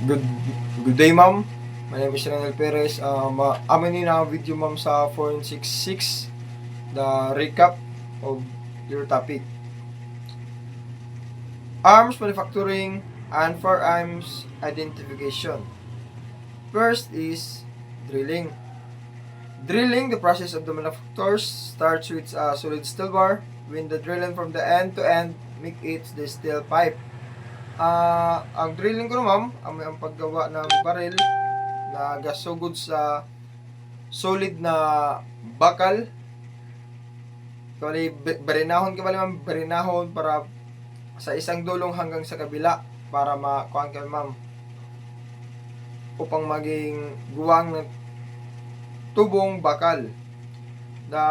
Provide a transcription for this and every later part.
Good good day, ma'am. My name is Renel Perez. Amin na video, ma'am, sa 466, the recap of your topic. Arms manufacturing and firearms identification. First is drilling. Drilling, the process of the manufacturers, starts with a solid steel bar. When the drilling from the end to end, make it the steel pipe. Ang drilling ko, ma'am, ang paggawa ng baril na gasugod sa solid na bakal. Kali barinahon ka bali, ma'am, barinahon para sa isang dulong hanggang sa kabila para makuha ka, ma'am, upang maging guwang ng tubong bakal. The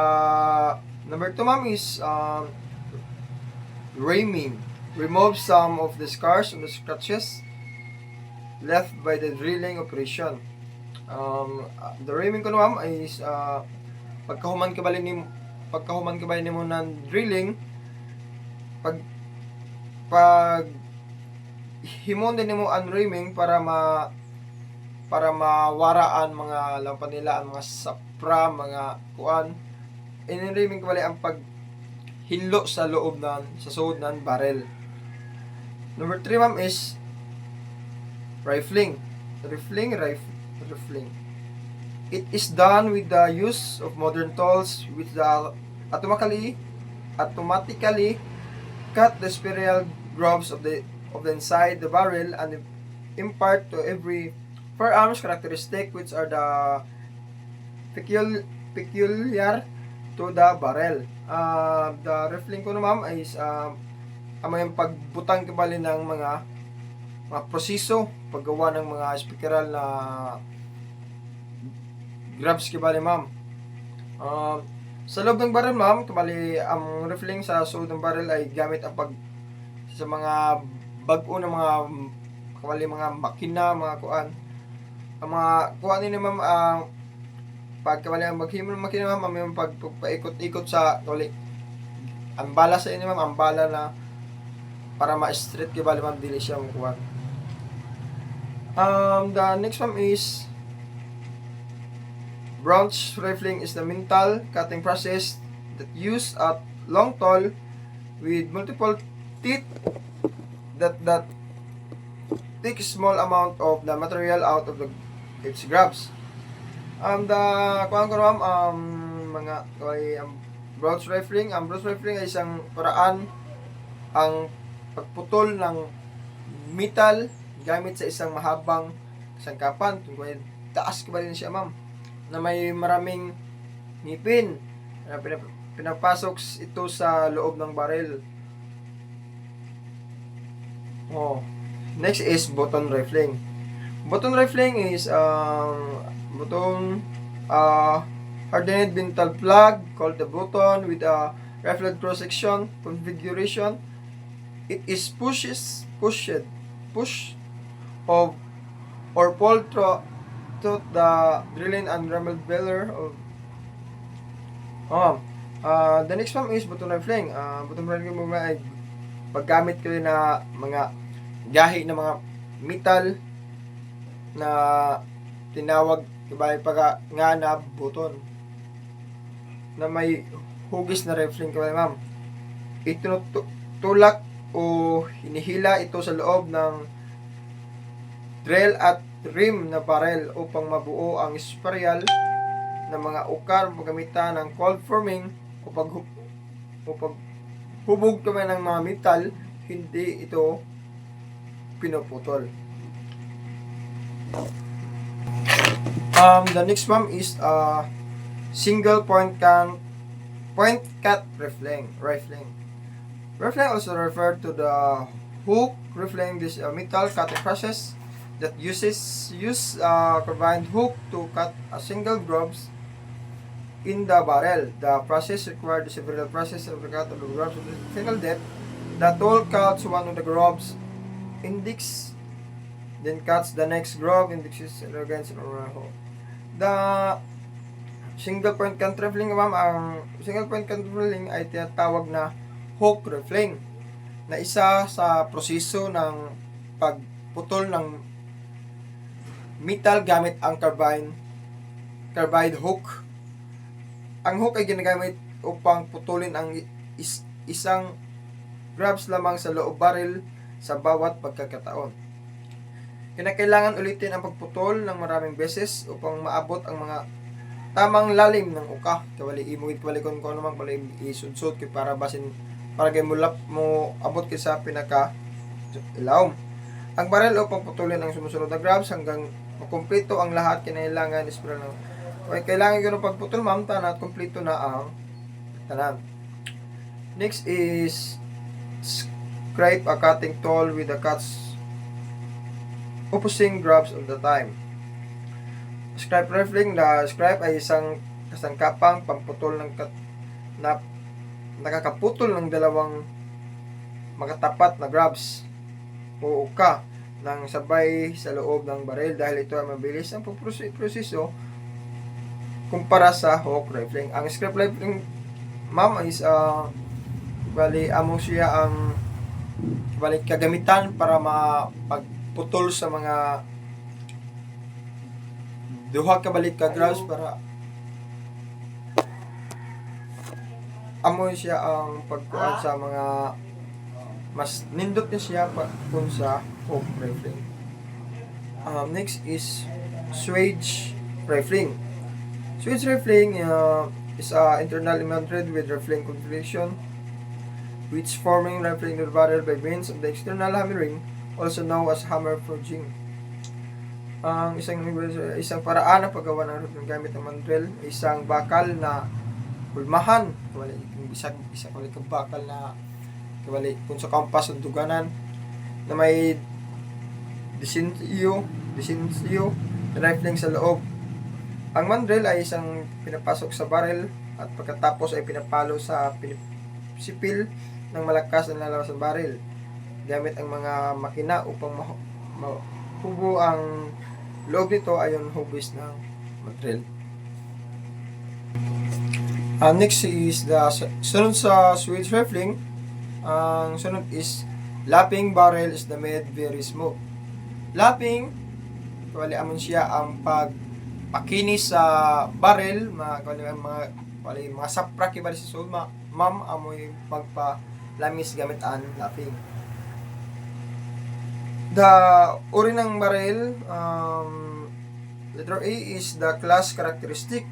number 2, ma'am, is reaming. Remove some of the scars and the scratches left by the drilling operation. The reaming ko, ma'am, is pagkahuman ka bali mo ng drilling, pag himon din mo ang reaming para mawaraan mga lampan nila, ang mga sapra, mga kuan. In-reaming ko bali ang paghilo sa loob sa suod ng barrel. Number 3, ma'am, is rifling. Rifling. It is done with the use of modern tools which automatically cut the spiral grooves of the inside the barrel and impart to every firearms characteristic which are the peculiar to the barrel. The rifling ko, ma'am, is yung pagbutang kabali ng mga proseso, paggawa ng mga spiral na grabs kabali, ma'am. Sa loob ng barrel, ma'am, kabali ang rifling sa suod ng barrel ay gamit ang sa mga bag-o ng mga kabali mga makina, mga kuan. Ang mga kuan ni, ma'am, pag kabali ang maghimo ng makina, ma'am, yung pagpaikot-ikot sa kabali ang bala sa inyo, ma'am, ang bala na para ma-straight kabali, ma'am, dili siya mo kuan. The next one is branch rifling. Is the mental cutting process that use a long tool with multiple teeth that take small amount of the material out of its grabs. The kuan ko, ma'am, mga branch rifling. Ang branch rifling ay isang paraan ang pagputol ng metal gamit sa isang mahabang sangkapan. Kung taas ka ba rin siya, ma'am, na may maraming ngipin na pinapasok ito sa loob ng barrel. Next is button rifling. Button rifling is hardened metal plug called the button with a rifled cross-section configuration. It is pushed of or pulled through the drilling and rammed beller of the next one is button rifling. Button rifling mo ay paggamit kayo na mga gahi na mga metal na tinawag ibay pag nga na button na may hugis na rifling kayo, ma'am. Itutulak o hinihila ito sa loob ng drill at rim na barrel upang mabuo ang spiral ng mga ukar paggamitan ng cold forming o paghubog kami ng mga metal, hindi ito pinuputol. The next, ma'am, is single point cut rifling. Rifling also referred to the hook rifling. This metal cutting process that use combined hook to cut a single grooves in the barrel. The process required the several process of the cut of the grooves of the single depth. The tool cuts one of the grooves index, then cuts the next groove indexes against the single point cut rifling, ma'am. Ang single point cut rifling ay tinatawag na hook rifling na isa sa proseso ng pagputol ng metal gamit ang carbide hook. Ang hook ay ginagamit upang putulin ang isang grabs lamang sa loob barrel sa bawat pagkakataon. Kinakailangan ulitin ang pagputol ng maraming beses upang maabot ang mga tamang lalim ng uka. Kawali imuit kawali kon ano man kawali isudsod kay para basin para kay mo abot kay sa pinaka ilawom. Ang barrel upang putulin ang sumusunod na grabs hanggang makumpleto ang lahat kinailangan is para lang. Okay, kailangan gyud pagputol ma'am tanat kumpleto na ang tanan. Next is scrape a cutting tool with the cuts opposing grabs all the time. Scrape rifling, the scrape ay isang kasangkapang pamputol ng na nakakaputol ng dalawang makatapat na grabs o uka ng sabay sa loob ng baril dahil ito ay mabilis ang proseso kumpara sa hook rifling. Ang scrape rifling ma'am is bali amo siya ang bali kagamitan para mapagputol sa mga duha ka balik ka grabs para amo siya ang pagkuan sa mga mas nindot niya siya kung sa hook rifling. Next is swage rifling. Swage rifling is internally mounted with rifling configuration which forming rifling the barrel by means of the external hammering, also known as hammer forging. Ang isang paraan ng paggawa ng rifling gamit ng mandrel ay isang bakal na hulmahan, kawali isa kawali ka bakal na kawali kung sa kampas ng duganan na may disensiyo na rifling sa loob. Ang mandrel ay isang pinapasok sa barrel at pagkatapos ay pinapalo sa sipil ng malakas na lalabas ng barrel gamit ang mga makina upang mahubo ang loob nito ayon hubis ng mandrel. Next is the sunod sa swage rifling. Ang sunod is lapping barrel is the made very smooth. Lapping, kawali amon siya ang pagpakinis sa barrel, mga sapra kibali sa sulod, ma'am amoy pagpalamis gamit ang lapping. The uri ng barrel, letter A is the class characteristic.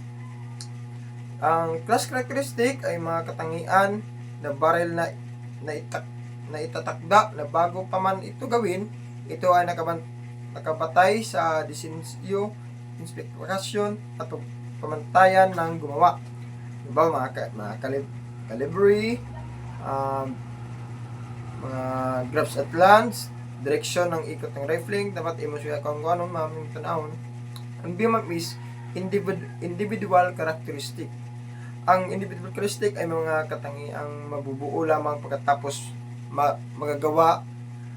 Ang class characteristic ay mga katangian na barrel na itatakda na bago pa man ito gawin, ito ay nakabatay sa disensiyo, inspeksyon at pamantayan ng gumawa. Diba, mga calibre, mga grabs at lands, direksyon ng ikot ng rifling, dapat imo siya kung ano maming tanawon. Ang BMAP is individual characteristic. Ang individual characteristic ay mga katangiang mabubuo lamang pagkatapos magagawa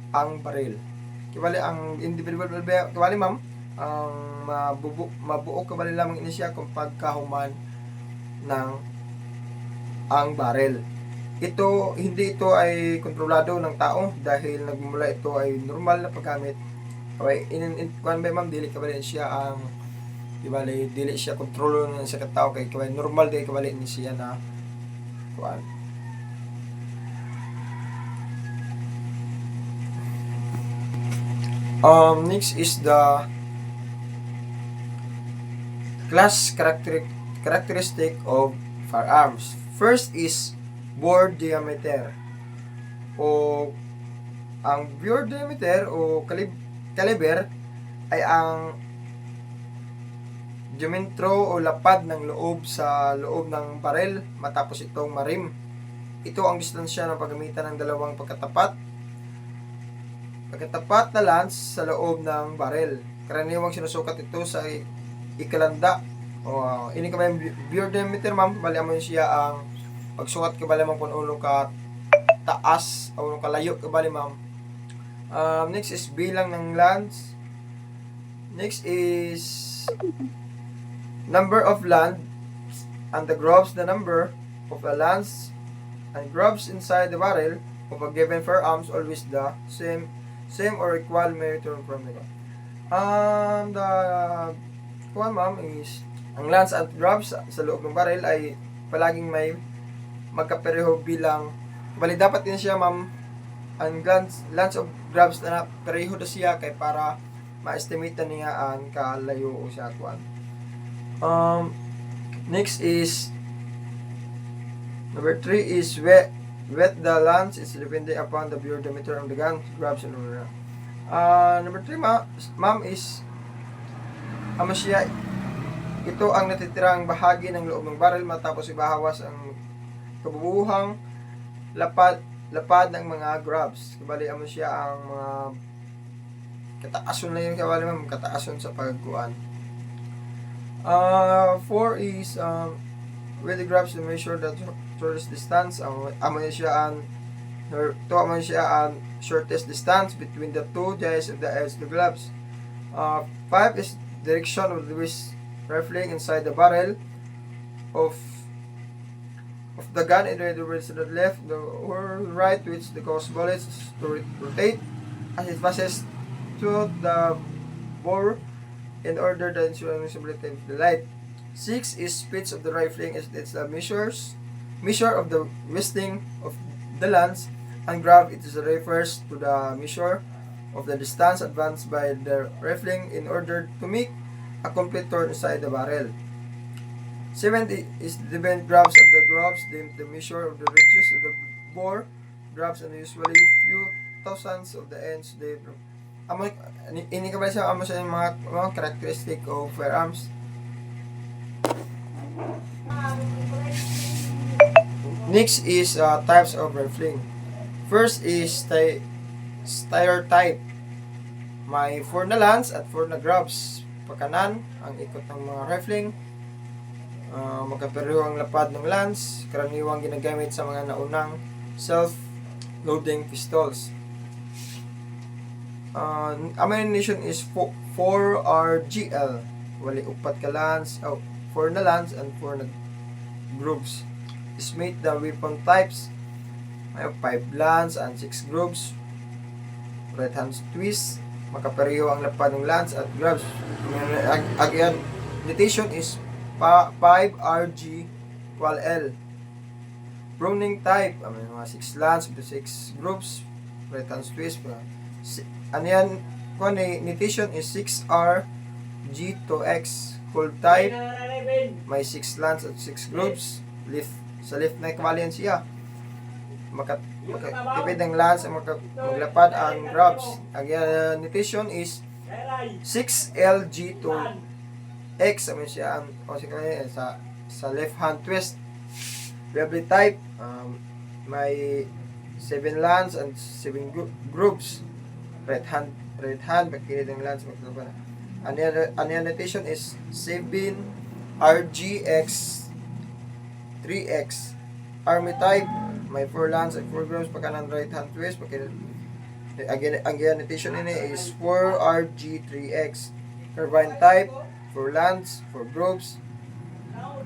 ang baril. Kibali ang individual kibali ma'am, ang mabuo kabali lamang ini siya kung pagkahuman ng ang baril. Hindi ito ay kontrolado ng tao dahil nagmumula ito ay normal na paggamit. Okay, kuan ba ma'am, dili kabali siya ang kibali dili siya kontrolo ng sa katao kay kibali normal day kibali ni siya na kuan. Next is the class characteristic of firearms. First is bore diameter. Ang bore diameter o caliber ay ang diametro o lapad ng loob sa loob ng barel matapos itong marim. Ito ang distansya ng paggamitan ng dalawang pagkatapat na lance sa loob ng barel. Karaniwang sinusukat ito sa ikalanda. Ini ka ba yung bore diameter ma'am? Bali mo siya ang pagsukat ka bali ma'am kung ulo ka taas o ulo ka layo ka bali ma'am. Next is bilang ng lance. Next is number of lands and the grooves, the number of a lance and grooves inside the barrel of a given firearms always the same or equal may return from the The kuha ma'am is ang lance at grabs sa loob ng barrel ay palaging may magkapareho bilang, bali dapat din siya ma'am ang lance of grabs na pareho na siya kay para ma-estimate na niya ang kalayo o siya kuan. Next is number 3 is wet the lance is depending upon the bore diameter of the gun grabs and number 3 ma'am is siya, ito ang natitirang bahagi ng loob ng barrel matapos ibahawas ang kabubuhang lapad ng mga grabs. Kabali amo siya ang mga kataason na yun, kabali ma'am, kataason sa pagkuan. 4 is with the grabs to measure the shortest distance. Amo siya ang shortest distance between the two edges of the gloves. 5 is direction of the rifling inside the barrel of the gun, either the left or right, which the cause bullets to rotate as it passes to the bore in order to ensure visibility of the light. 6 is speed of the rifling, it's the measure of the whistling of the lance, and grab it is refers to the measure of the distance advanced by the rifling in order to make a complete turn inside the barrel. 7 is the bent grabs of the grabs, the measure of the radius of the bore grabs, and usually few thousands of the ends. Ini ka ba siya sa mga characteristic of firearms? Next is types of rifling. First is stereotype. May 4 na lance at 4 na grabs. Pagkanan ang ikot ng mga rifling. Magkapareho ang lapad ng lance, karaniwang ginagamit sa mga naunang self-loading pistols. Ammunition is 4 RGL, wali upat ka lance, 4 na lance and 4 na grooves. Estimate the weapon types, may 5 lance and 6 grooves. Right hand twist, makapareho ang lapad ng lance at grooves. Again, notation is 5 RG 12L. Browning type, mga 6 lance to 6 groups, right hand twist. Ano yan, notation is 6R G2X. Full type, may 6 lance at 6 groups. Sa left na kavalyan siya. Makatipid ang lance, maglapad ang grabs. Ang notation is 6LG2X. Siya sa left hand twist. Beverly type, may 7 lance and 7 groups. Right hand pagkilid ng lance maglaban. Ang notation is 7 RGX 3X. Army type, may 4 lance and 4 groups pagkanan right hand twist. Again, ang notation ini is 4 RG3X. Carbine type, 4 lance, 4 groups.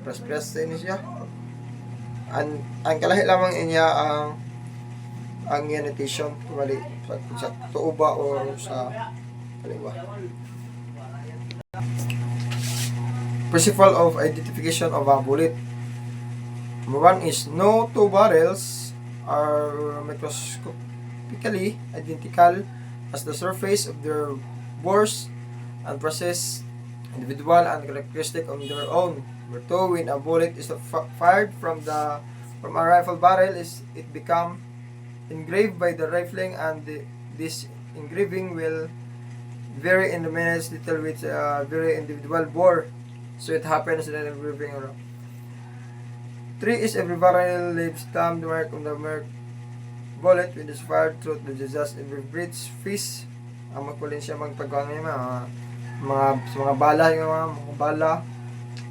Press sa ini siya. Ang kalahi lamang niya ang notation kumali sa tuuba o sa kaliwa. Principle of identification of a bullet. Number 1 is no two barrels are microscopically identical as the surface of their bores and process individual and characteristic on their own. Number 2, when a bullet is fired from a rifle barrel, it become engraved by the rifling, and this engraving will vary in the minutes little with very individual bore. So it happens that engraving. 3 is every barrel leaves thumb mark on the mark bullet when it is fired through the just every breach fish. Ang magkulin siya magpagkuhan ng mga bala, yung mga bala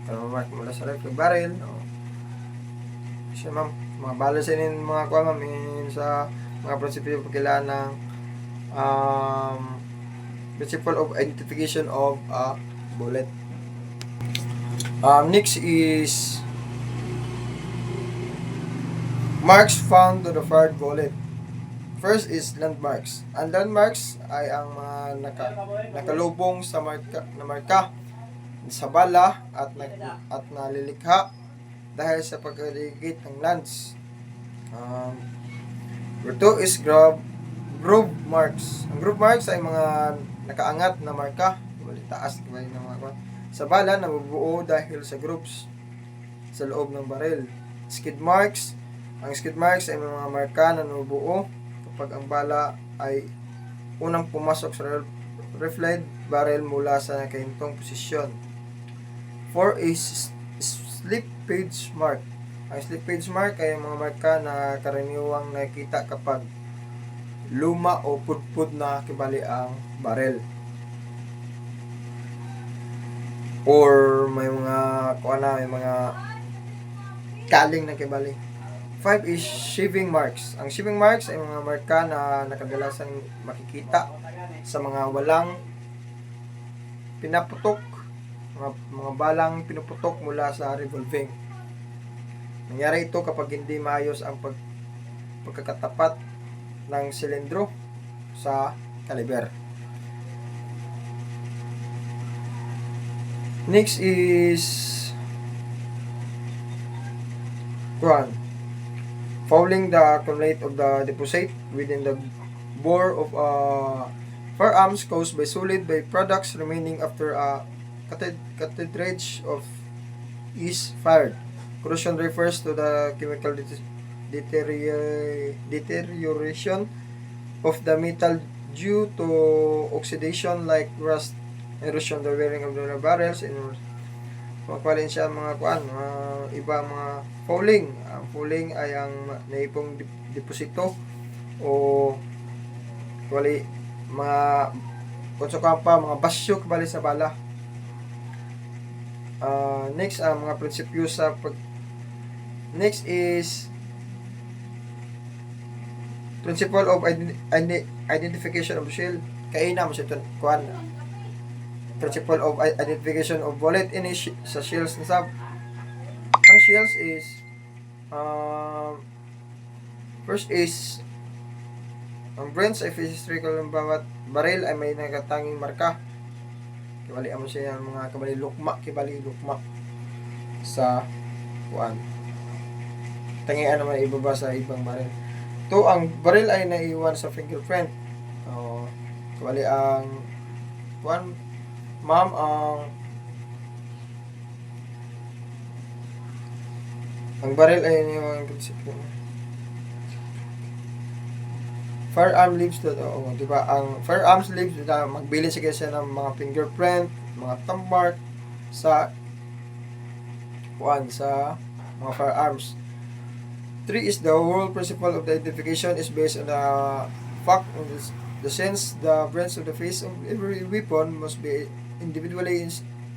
mark mula sa rifle barrel. Siya ma'am, mga bala sa inin mga kuha ma'am sa mga prinsipyo pagkailangan ng principle of identification of a bullet. Next is marks found to the fired bullet. First is landmarks. Ang landmarks ay ang mga nakalubong sa marka sa bala at nalilikha dahil sa pagkaligid ng lands. Number 2 is groove marks. Ang groove marks ay mga nakaangat na marka, taas ng mga sa bala na mabubuo dahil sa grooves sa loob ng baril. Skid marks. Ang skid marks ay mga marka na nabubuo kapag ang bala ay unang pumasok sa rifled barrel mula sa nakahintong posisyon. 4 is slippage mark. Ang slippage mark ay mga marka na karaniwang nakita kapag luma o pudpud na kibali ang barrel. Or may mga kaling na kibali. 5 is shaving marks. Ang shaving marks ay mga marka na nakadalasang makikita sa mga walang pinaputok, mga balang pinuputok mula sa revolving. Nangyari ito kapag hindi maayos ang pagkakatapat ng silindro sa caliber. Next is fouling the accumulate of the deposit within the bore of firearms caused by solid byproducts remaining after a cartridge of is fired. Corrosion refers to the chemical deterioration of the metal due to oxidation like rust, erosion, the wearing of the barrels, and makwalin siya mga iba mga fouling. Ang fouling ay ang naipong deposito o wali mga mga basyo kabali sa bala. Next ang mga prinsipyo sa next is principle of identification of shell. Kaina mo sa principle of identification of bullet in sa shells na sab. Ang shells is first is ang brands ay physical ng bawat baril ay may nakatanging marka. Kibali mo siya ang mga kibali lukma sa tangian naman ibaba sa ibang baril. To ang baril ay naiwan sa fingerprint. Kibali ang ma'am, ang baril ay yung prinsipyo. Firearm leaves diba? Ang firearms leaves magbilin siya ng mga fingerprint, mga thumb mark sa mga firearms. 3 is the whole principle of the identification is based on the fact of the sense the brands of the face of every weapon must be individually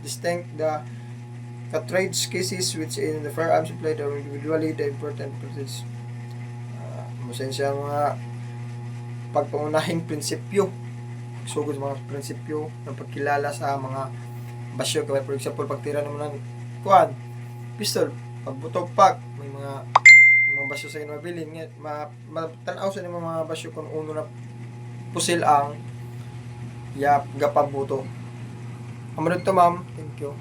distinct. The cartridge cases which in the firearms supply the individually the important process. Masensya mga pagpangunahing prinsipyo, sugod mga prinsipyo ng pagkilala sa mga basyo. Kaya for example pagtira naman ng pistol, pagbutok may mga basyo sa mabilin matanaw sa mga basyo kung uno na pusil ang gapabuto. Amunod to ma'am, thank you.